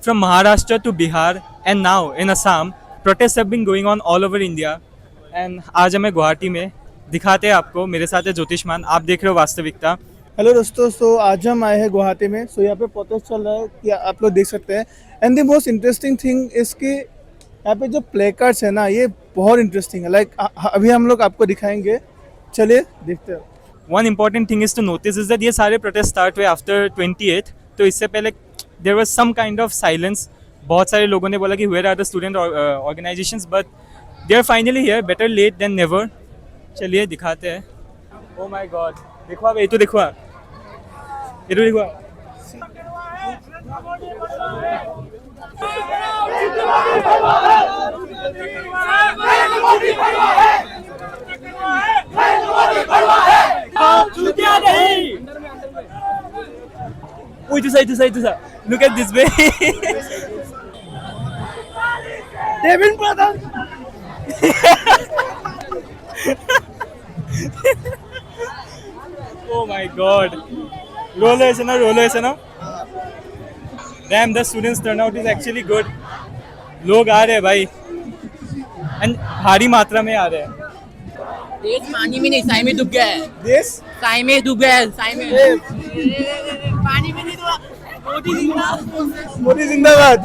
from Maharashtra to Bihar and now in Assam, protests have been going on all over India. And आज हमें गुवाहाटी में दिखाते हैं आपको. मेरे साथ है ज्योतिषमान. आप देख रहे हो वास्तविकता. हेलो दोस्तों, आज हम आए हैं गुवाहाटी में. यहाँ पे प्रोटेस्ट चल रहा है कि आप लोग देख सकते हैं. And the most interesting thing इसके यहाँ पे जो प्ले कार्ड्स है ना, ये बहुत इंटरेस्टिंग है. लाइक अभी हम लोग आपको दिखाएंगे. चलिए देखते हैं. One important thing is to notice is that ये सारे protest start हुए after 28th. तो इससे पहले there was some kind of silence. बहुत सारे लोगों ने बोला कि where are the student organizations, but they are finally here. Better late than never. चलिए दिखाते हैं. Oh my God. देखो आप, ये तो देखो आप. ये तो देखो आप. Wait, to side. Look at this way. Devin brother. Oh my God. Roller है ना. Damn, the students turnout is actually good. लोग आ रहे हैं भाई. And भारी मात्रा में आ रहे हैं. देश पानी में नहीं, साई में डूब गया है. देश साई में डूब गया है, साई में. पानी में नहीं डूबा. मोदी जिंदाबाद.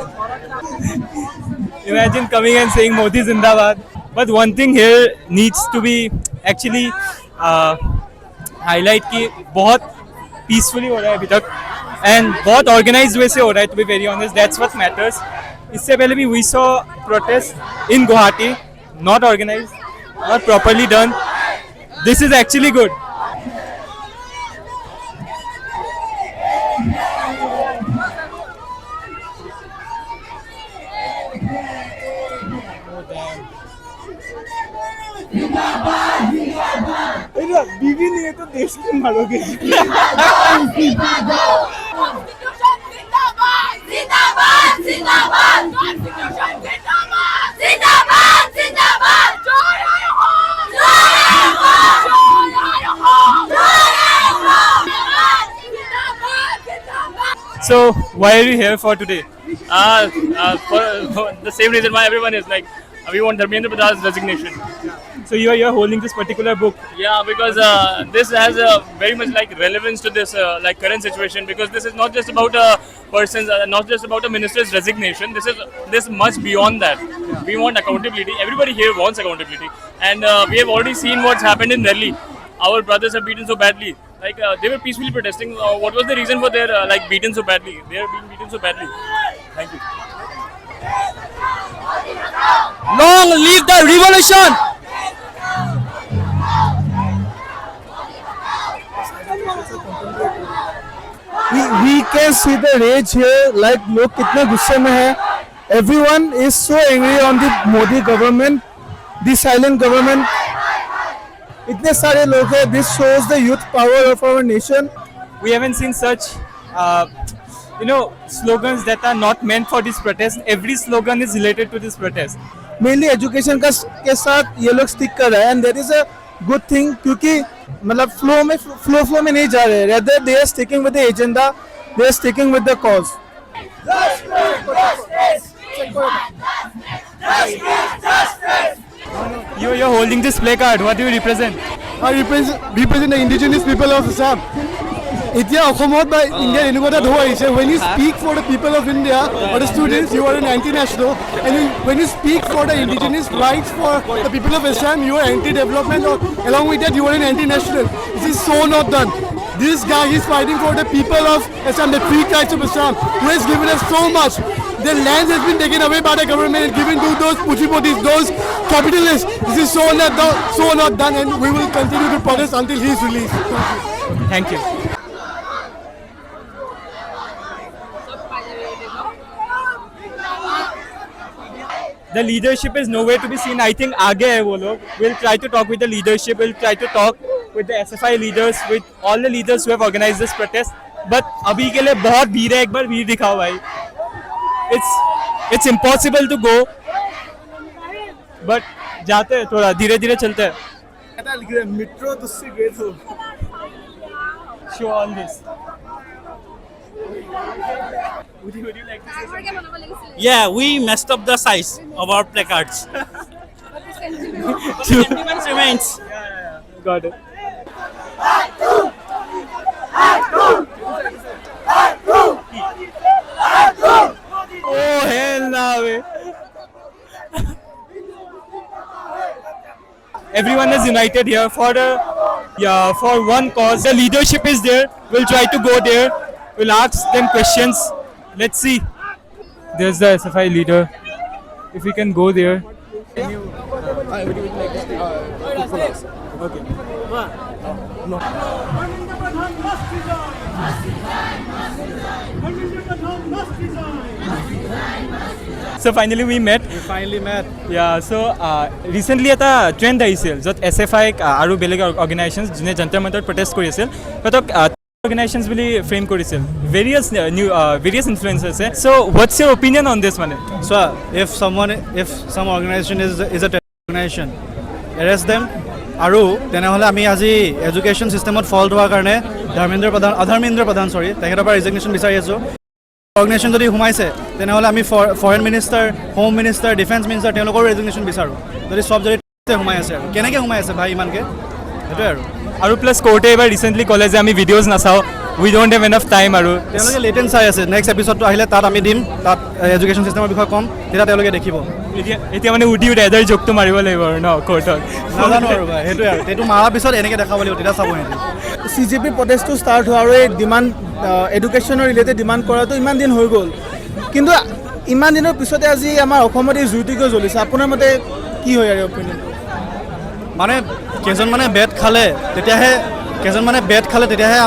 Imagine coming and saying Modi Zindabad. But one thing here needs to be actually highlight कि बहुत peacefully हो रहा है अभी तक and बहुत organized way से हो रहा है. To be very honest, that's what matters. इससे पहले भी we saw protests in Guwahati, not organized, not properly done. This is actually good. बीवी नहीं है तो देश को मारोगे. So why are you here for today? For the same reason why everyone is like, we want Dharmendra Pradhan's resignation. So you are holding this particular book. Yeah, because this has very much like relevance to this like current situation. Because this is not just about a person's, not just about a minister's resignation. This much beyond that. We want accountability. Everybody here wants accountability, and we have already seen what's happened in Delhi. Our brothers are beaten so badly. Like they were peacefully protesting. What was the reason for their like beaten so badly? They are being beaten so badly. Thank you. Long live the revolution. We can see the rage here. Like लोग कितने गुस्से में हैं. Everyone is so angry on the Modi government, the silent government. इतने सारे लोग हैं. This shows the youth power of our nation. We haven't seen such slogans that are not meant for this protest. Every slogan is related to this protest. Mainly education के साथ ये लोग stick कर रहे हैं, and that is a good thing क्योंकि मतलब flow में नहीं जा रहे. Rather they are sticking with the agenda, they are sticking with the cause. You're holding this placard. What do you represent? I represent the indigenous people of Assam. এতিয়া অসমত বা ইণ্ডিয়াত এনেকুৱা এটা ঢৌ আহিছে. When you speak for the people of India or the students, you are an anti-national, and when you speak for the indigenous rights for the people of Assam, you are anti-development, or along with that you are an anti-national. This is so not done. This guy is fighting for the people of Assam, the free tribes of Assam, who has given us so much. Their lands has been taken away by the government and given to those puchipotis, those capitalists. This is so not done, and we will continue to protest until he is released. Thank you. The leadership is nowhere to be seen. I think आगे है वो लोग. We'll try to talk with the leadership. We'll try to talk with the SFI leaders, with all the leaders who have organized this protest. But अभी के लिए बहुत भीड़ है. एक बार भीड़ दिखाओ भाई. It's impossible to go. But जाते हैं थोड़ा धीरे-धीरे चलते हैं. Metro तुझसे great हो. Show all this. Would you like to say something? Yeah, we messed up the size of our placards. Sentiments remains. Got it. Oh hell no way. Everyone is united here for for one cause. The leadership is there. We'll try to go there. We'll ask them questions. Let's see. There's the SFI leader. If we can go there. Okay. So finally we met. We finally met. Yeah, so recently এটা trend আহিছিল য'ত SFI আৰু বেলেগ organisations যোনে যন্তৰ Mantar protest কৰি আছিল সিহঁতক organisations বুলি frame কৰিছিল ভেৰিয়াছ ইনফ্লুৱেঞ্চাৰ্ছে চ' হোৱাটছ ইয়ৰ অপিনিয়ন অন দিছ মানে So if some organization is a terrorist organization, arrest them. আৰু তেনেহ'লে আমি আজি এডুকেশ্যন ছিষ্টেমত ফল্ট হোৱাৰ কাৰণে অধৰ্মেন্দ্ৰ প্ৰধান তেখেতৰ পৰা ৰিজিগনেশ্যন বিচাৰি আছোঁ। অৰ্গেনাইজেশ্যন যদি সোমাইছে তেনেহ'লে আমি foreign minister, home minister, defence minister তেওঁলোকৰো ৰেজিগনেশ্যন বিচাৰোঁ। যদি চব যদি সোমাই আছে আৰু কেনেকৈ সোমাই আছে ভাই ইমানকৈ, সেইটোৱে আৰু প্লাছ কোৰ্টে এইবাৰ ৰিচেণ্টলি ক'লে যে আমি ভিডিঅ'জ নাচাওঁ, we don't have enough time আৰু তেওঁলোকে লেটেণ্ট চাই আছে। নেক্সট এপিছডটো আহিলে তাত আমি দিম, তাত এডুকেশ্যন ছিষ্টেমৰ বিষয়ে ক'ম, তেতিয়া তেওঁলোকে দেখিব। এতিয়া মানে উড ইউ ৰেডাৰ জোকটো মাৰিব লাগিব আৰু ন কোৰ্টত নাজানো আৰু ভাই, সেইটোৱে আৰু সেইটো মাৰাৰ পিছত এনেকৈ দেখাব লাগিব, তেতিয়া চাব সিহঁতি। CJP প্ৰটেষ্টটো ষ্টাৰ্ট হোৱা আৰু এই ডিমাণ্ড এডুকেশ্যনৰ ৰিলেটেড ডিমাণ্ড কৰাটো ইমান দিন হৈ গ'ল, কিন্তু ইমান দিনৰ পিছতে আজি আমাৰ অসমত এই জুইটো কিয় জ্বলিছে? আপোনাৰ মতে কি হয় আৰু অপিনিয়নটো? মানে কেইজনমানে বেট খালে তেতিয়াহে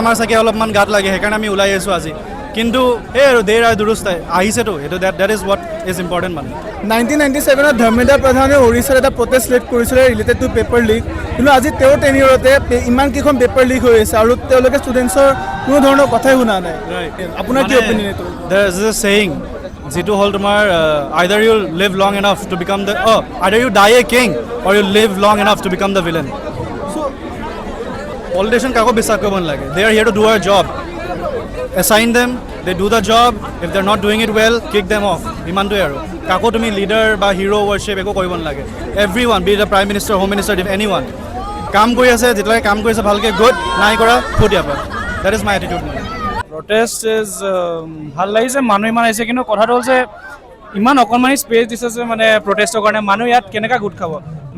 আমাৰ চাগে অলপমান গাত লাগে, সেইকাৰণে আমি ওলাই আহিছোঁ আজি। কিন্তু এই আৰু দেৰ আৰু দুৰুস্ত আহিছেতো, সেইটো that is what is important. মানে 1997 ধৰ্মেন্দ্ৰ প্ৰধানে উৰিষ্যাত এটা প্ৰটেষ্ট লিড কৰিছিলে ৰিলেটেড টু পেপাৰ লিক, কিন্তু আজি তেওঁৰ টেনিয়ৰতে ইমানকেইখন পেপাৰ লিক হৈ আছে আৰু তেওঁলোকে ষ্টুডেণ্টছৰ কোনো ধৰণৰ কথাই শুনা নাই। আপোনাৰ কি অপিনিয়ন এইটো? দেয়াৰ ইজ এ সেইং যিটো হ'ল তোমাৰ either you live long enough to become the either you die a king or you live long enough to become the villain. So' politician কাকো বিশ্বাস কৰিব নালাগে। They are here to do our job, assign them, they do the job, if they're not doing it well, kick them off. ইমানটোৱে আৰু কাকো তুমি leader বা hero worship একো কৰিব নালাগে। Everyone, be the prime minister, home minister, এনি ওৱান কাম কৰি আছে, যেতিয়ালৈকে কাম কৰিছে ভালকৈ গুড, নাই কৰা ফুটিয়াবা। That is my attitude. Protest is ভাল লাগিছে, মানুহ ইমান আহিছে, কিন্তু কথাটো হ'ল যে ইমান অকণমানি স্পেচ দিছে যে মানে প্ৰটেষ্টৰ কাৰণে মানুহ ইয়াত কেনেকৈ গোট খাব?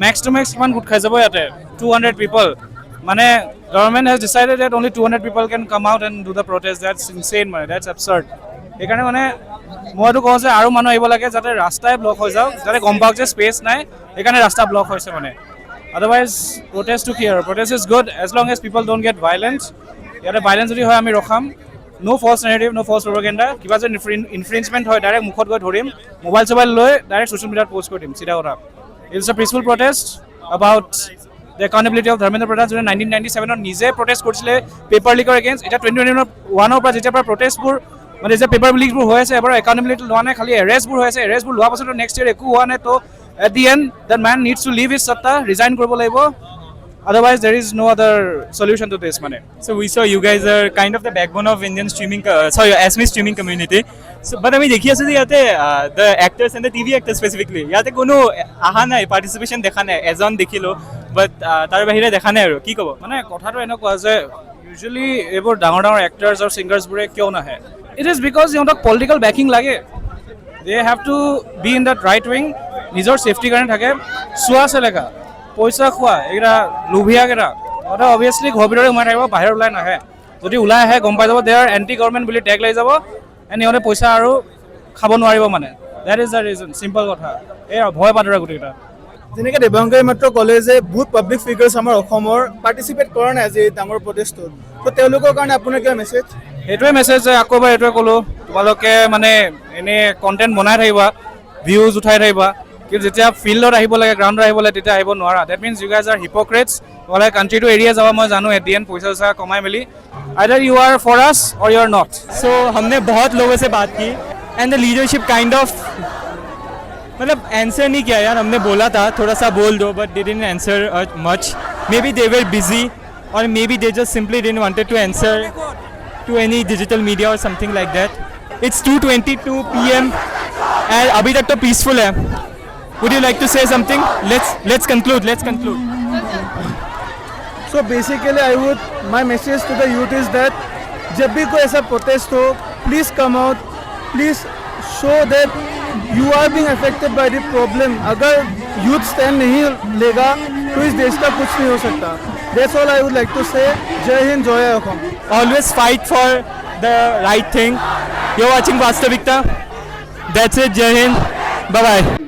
মেক্স টু মেক্স কিমান গোট খাই যাব ইয়াতে? 200 people. মানে government has decided that only 200 people can come out and do the protest. That's insane, man. That's absurd. সেইকাৰণে মানে মইতো কওঁ যে আৰু মানুহ আহিব লাগে যাতে ৰাস্তাই ব্লক হৈ যাওক, যাতে গম পাওক যে স্পেচ নাই, সেইকাৰণে ৰাস্তা ব্লক হৈছে মানে। আদাৰৱাইজ প্ৰটেষ্টটো কি আৰু, protest is good as long as people don't get violence. ইয়াতে ভাইলেঞ্চ যদি হয় আমি ৰখাম, no' false narrative, no' false propaganda. কিবা যদি ইনফ্ৰিঞ্চমেণ্ট হয় ডাইৰেক্ট মুখত গৈ ধৰিম, মোবাইল চবাইল লৈ ডাইৰেক্ট ছ'চিয়েল মিডিয়াত পষ্ট কৰি দিম, চিধা কথা। It's a peaceful protest about the accountability of Dharmendra Pradhan, যোনে 1997 নিজে প্ৰটেষ্ট কৰিছিলে পেপাৰ লিকৰ এগেইনষ্ট। এতিয়া 2021 পৰা যেতিয়াৰ পৰা প্ৰটেষ্টবোৰ মানে যে পেপাৰ লিকবোৰ হৈ আছে, এবাৰ একাউণ্টেবিলিটি লোৱা নাই, খালি এৰেষ্টবোৰ হৈ আছে। এৰেষ্টবোৰ লোৱাৰ পাছতো নেক্সট ইয়েৰ একো হোৱা নাই। তো at the end that man needs to leave his সত্তা, ৰিজাইন কৰিব লাগিব। Otherwise, there is no other solution to this, mane. So we saw you guys are kind of the backbone of Indian streaming, Assamese streaming community. So, but আমি দেখি আছোঁ যে ইয়াতে the actors and the TV actors specifically ইয়াতে কোনো আহা নাই, participation দেখা নাই, এজন দেখিলোঁ, but তাৰ বাহিৰে দেখা নাই আৰু কি ক'ব? মানে কথাটো এনেকুৱা যে ইউজুৱেলি এইবোৰ ডাঙৰ ডাঙৰ এক্টাৰ্ছ আৰু ছিংগাৰ্ছবোৰে কিয় নাহে? ইট ইজ বিকজ সিহঁতক পলিটিকেল বেকিং লাগে। They have to be in that right wing, নিজৰ ছেফটিৰ কাৰণে থাকে। চোৱা চেলেকা, পইচা খোৱা, এইকেইটা লোভিয়াকেইটা সিহঁতে অভিয়াছলি ঘৰৰ ভিতৰতে সোমাই থাকিব, বাহিৰত ওলাই নাহে। যদি ওলাই আহে গম পাই যাব দে আৰ এণ্টি গভৰ্ণমেণ্ট বুলি টেগ লাগি যাব, এণ্ড সিহঁতে পইচা আৰু খাব নোৱাৰিব মানে। That is the reason, simple কথা। এই ভয় পাতৰা গোটেইকেইটা। যেনেকৈ দেৱাংগই মাত্ৰ ক'লে যে বহুত পাব্লিক ফিগাৰ্ছ আমাৰ অসমৰ পাৰ্টিচিপেট কৰা নাই আজি এই ডাঙৰ প্ৰটেষ্টত, তো তেওঁলোকৰ কাৰণে আপোনাৰ কিবা মেছেজ? সেইটোৱে মেছেজ যে আকৌ এবাৰ এইটোৱে ক'লোঁ, তোমালোকে মানে এনেই কণ্টেণ্ট বনাই থাকিবা, ভিউজ উঠাই থাকিবা, কিন্তু যেতিয়া ফিল্ডত আহিব লাগে, গ্ৰাউণ্ডত আহিব লাগে, তেতিয়া আহিব নোৱাৰা। ডেট মিনছ ইউ গাইজ আৰ হিপক্ৰেটছ। তোমালোকে কাণ্ট্ৰিটো এৰিয়ে যাবা, মই জানো এট দি এণ্ড পইচা চইচা কমাই মেলি। Either you are for us or you are not. So हमने बहुत लोगों से बात की and the leadership kind of मतलब आंसर नहीं किया यार। हमने बोला था थोड़ा सा बोल दो, but they didn't answer much. Maybe they were busy or maybe they just simply didn't wanted to answer to any digital media or something like that. It's 2:22 p.m. and अभी तक तो peaceful है. Would you like to say something? Let's conclude. So basically, my message to the youth is that जब भी कोई ऐसा protest हो, please come out, please show that you are being affected by the problem. अगर youth stand नहीं लेगा, तो इस देश का कुछ नहीं हो सकता. That's all I would like to say. जय हिंद, जय Assam. Always fight for the right thing. You're watching Vastavikta. That's it. Jai Hind. Bye bye.